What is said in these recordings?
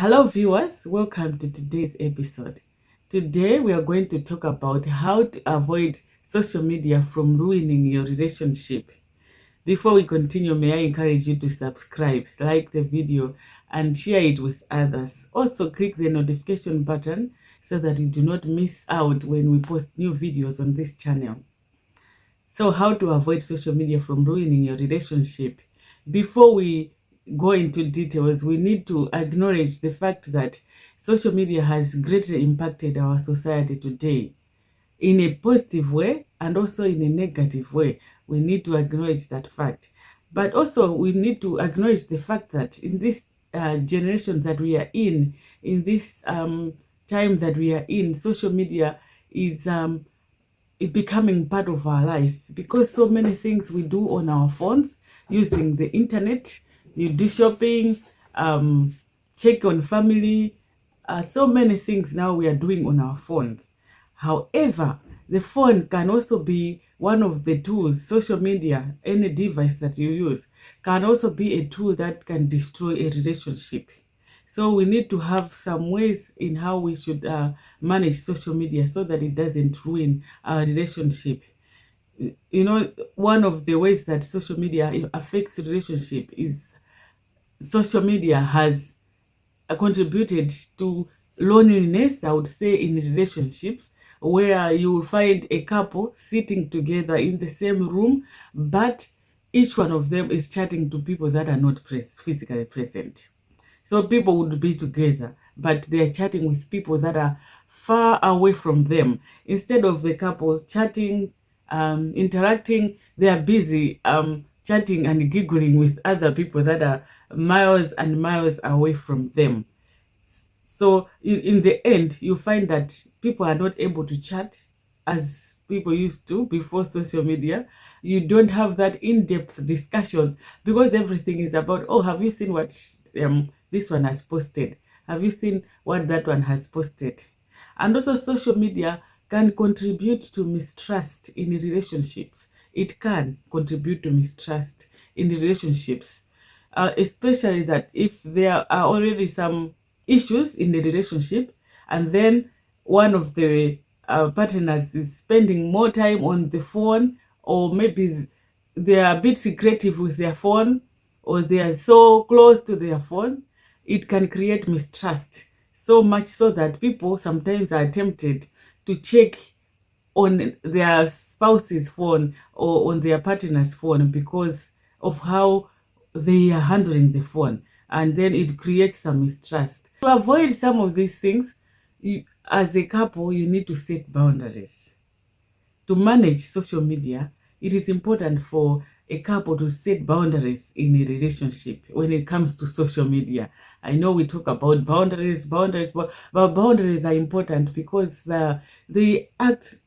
Hello viewers, welcome to today's episode. Today we are going to talk about how to avoid social media from ruining your relationship. Before we continue, may I encourage you to subscribe, like the video and share it with others. Also click the notification button so that you do not miss out when we post new videos on this channel. So how to avoid social media from ruining your relationship. Before we go into details, we need to acknowledge the fact that social media has greatly impacted our society today in a positive way and also in a negative way. We need to acknowledge that fact. But also we need to acknowledge the fact that in this generation that we are in this time that we are in, social media is becoming part of our life because so many things we do on our phones using the internet. You do shopping, check on family, so many things now we are doing on our phones. However, the phone can also be one of the tools. Social media, any device that you use, can also be a tool that can destroy a relationship. So we need to have some ways in how we should manage social media so that it doesn't ruin our relationship. You know, one of the ways that social media affects relationship is social media has contributed to loneliness, I would say, in relationships, where you will find a couple sitting together in the same room, but each one of them is chatting to people that are not physically present. So people would be together, but they are chatting with people that are far away from them. Instead of the couple chatting, interacting, they are busy chatting and giggling with other people that are miles and miles away from them. So in the end, you find that people are not able to chat as people used to before social media. You don't have that in-depth discussion because everything is about, oh, have you seen what this one has posted? Have you seen what that one has posted? And also social media can contribute to mistrust in relationships. It can contribute to mistrust in relationships, especially that if there are already some issues in the relationship and then one of the partners is spending more time on the phone, or maybe they are a bit secretive with their phone, or they are so close to their phone, it can create mistrust, so much so that people sometimes are tempted to check on their spouse's phone or on their partner's phone because of how they are handling the phone, and then it creates some mistrust. To avoid some of these things, as a couple, you need to set boundaries. To manage social media, it is important for a couple to set boundaries in a relationship when it comes to social media. I know we talk about boundaries, but boundaries are important because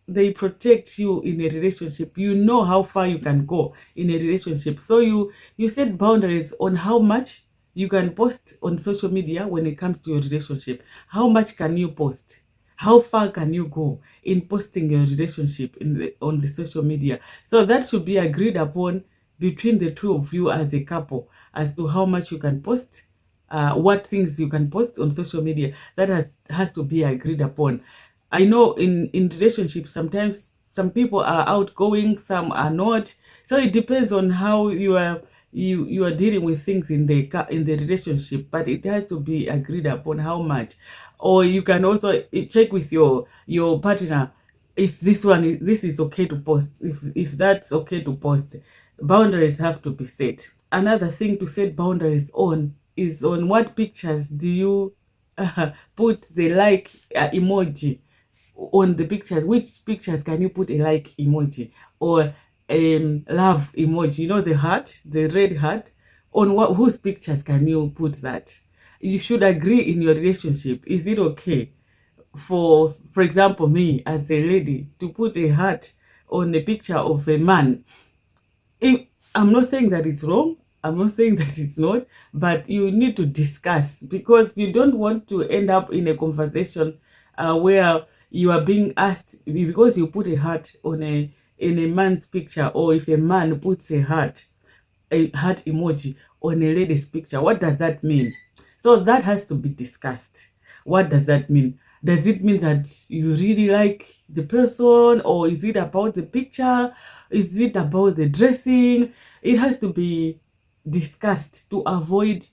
they protect you in a relationship. You know how far you can go in a relationship. So you set boundaries on how much you can post on social media when it comes to your relationship. How much can you post? How far can you go in posting your relationship on the social media? So that should be agreed upon between the two of you as a couple as to how much you can post, what things you can post on social media. That has to be agreed upon. I know in relationships sometimes some people are outgoing, some are not. So it depends on how you are dealing with things in the relationship, but it has to be agreed upon how much. Or you can also check with your partner if this is okay to post, if that's okay to post. Boundaries have to be set. Another thing to set boundaries on is on what pictures do you put the like emoji on the pictures. Which pictures can you put a like emoji or love emoji, you know, the heart, the red heart? On whose pictures can you put that? You should agree in your relationship. Is it okay for example, me as a lady to put a heart on a picture of a man? if, I'm not saying that it's wrong, I'm not saying that it's not, but you need to discuss because you don't want to end up in a conversation where you are being asked because you put a heart on a man's picture, or if a man puts a heart emoji on a lady's picture, what does that mean? So that has to be discussed. What does that mean? Does it mean that you really like the person, or is it about the picture? Is it about the dressing? It has to be discussed to avoid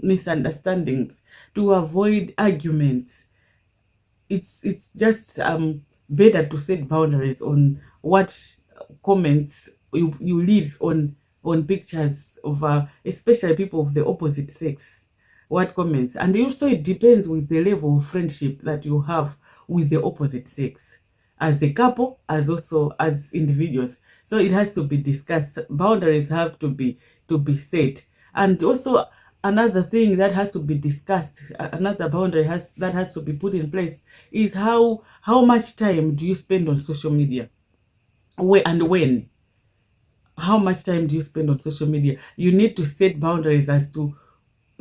misunderstandings, to avoid arguments. It's just better to set boundaries on what comments you leave on pictures of especially people of the opposite sex, what comments. And also it depends with the level of friendship that you have with the opposite sex, as a couple, as also as individuals. So it has to be discussed. Boundaries have to be set. And also another thing that has to be discussed, another boundary that has to be put in place, is how much time do you spend on social media, where and when. How much time do you spend on social media? You need to set boundaries as to,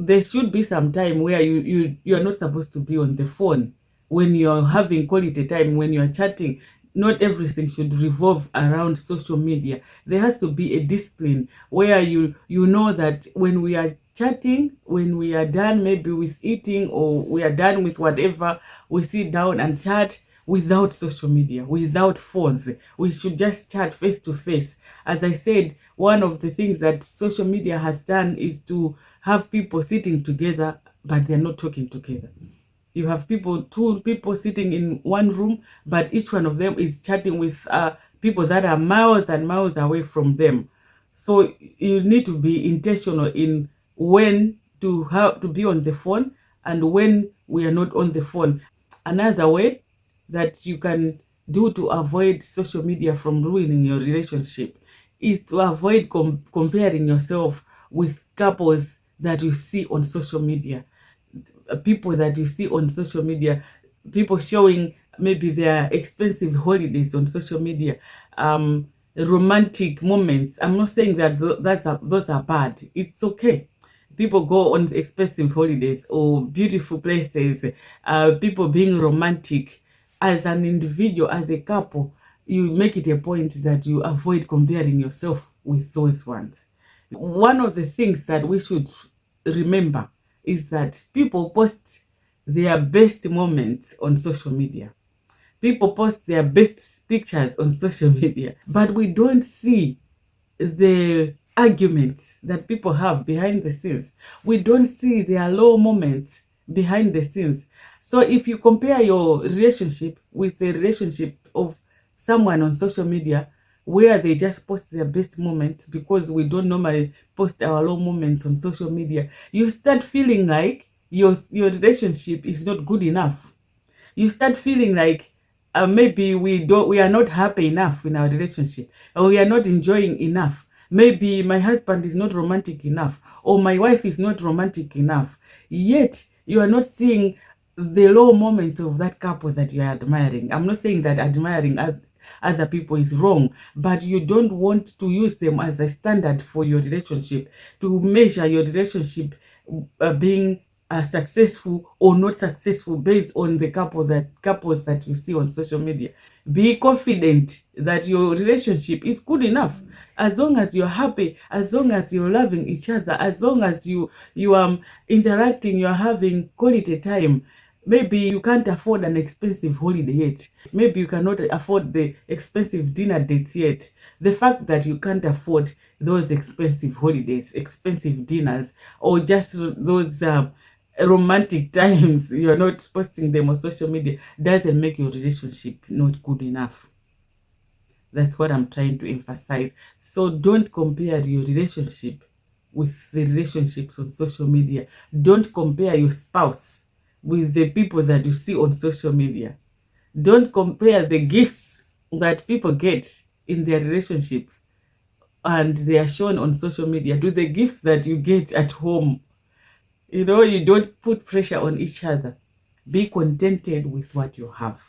there should be some time where you are not supposed to be on the phone when you're having quality time, when you're chatting. Not everything should revolve around social media. There has to be a discipline where you know that when we are chatting, when we are done maybe with eating, or we are done with whatever, we sit down and chat without social media, without phones. We should just chat face to face. As I said, one of the things that social media has done is to have people sitting together, but they're not talking together. You have two people sitting in one room, but each one of them is chatting with people that are miles and miles away from them. So you need to be intentional in when to have to be on the phone and when we are not on the phone. Another way that you can do to avoid social media from ruining your relationship is to avoid comparing yourself with couples that you see on social media. People that you see on social media, people showing maybe their expensive holidays on social media, romantic moments. I'm not saying that those are bad. It's okay. People go on expensive holidays or beautiful places, people being romantic. As an individual, as a couple, you make it a point that you avoid comparing yourself with those ones. One of the things that we should remember is that people post their best moments on social media. People post their best pictures on social media, but we don't see the arguments that people have behind the scenes. We don't see their low moments behind the scenes. So if you compare your relationship with the relationship of someone on social media, where they just post their best moments, because we don't normally post our low moments on social media, you start feeling like your relationship is not good enough. You start feeling like maybe we are not happy enough in our relationship, or we are not enjoying enough. Maybe my husband is not romantic enough, or my wife is not romantic enough. Yet you are not seeing the low moments of that couple that you are admiring. I'm not saying that admiring other people is wrong, but you don't want to use them as a standard for your relationship, to measure your relationship being successful or not successful based on the couples that you see on social media. Be confident that your relationship is good enough, as long as you're happy, as long as you're loving each other, as long as you interacting, you're having quality time. Maybe you can't afford an expensive holiday yet. Maybe you cannot afford the expensive dinner dates yet. The fact that you can't afford those expensive holidays, expensive dinners, or just those romantic times, you're not posting them on social media, doesn't make your relationship not good enough. That's what I'm trying to emphasize. So don't compare your relationship with the relationships on social media. Don't compare your spouse with the people that you see on social media. Don't compare the gifts that people get in their relationships and they are shown on social media to the gifts that you get at home. You don't put pressure on each other. Be contented with what you have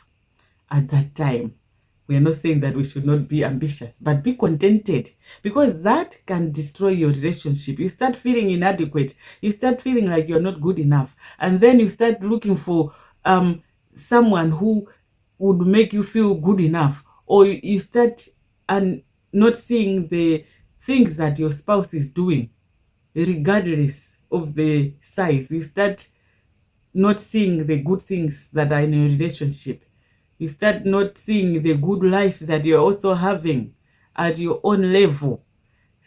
at that time. We are not saying that we should not be ambitious, but be contented, because that can destroy your relationship. You start feeling inadequate. You start feeling like you're not good enough. And then you start looking for someone who would make you feel good enough. Or you start and not seeing the things that your spouse is doing, regardless of the size. You start not seeing the good things that are in your relationship. You start not seeing the good life that you're also having at your own level.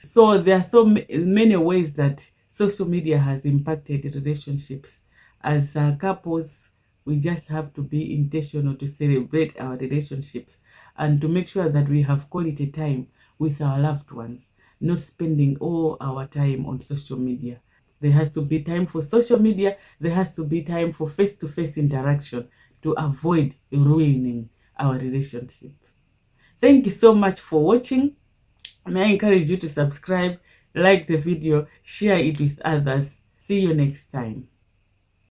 So there are so many ways that social media has impacted relationships. As couples, we just have to be intentional to celebrate our relationships and to make sure that we have quality time with our loved ones, not spending all our time on social media. There has to be time for social media. There has to be time for face-to-face interaction to avoid ruining our relationship. Thank you so much for watching. May I encourage you to subscribe, like the video, share it with others. See you next time.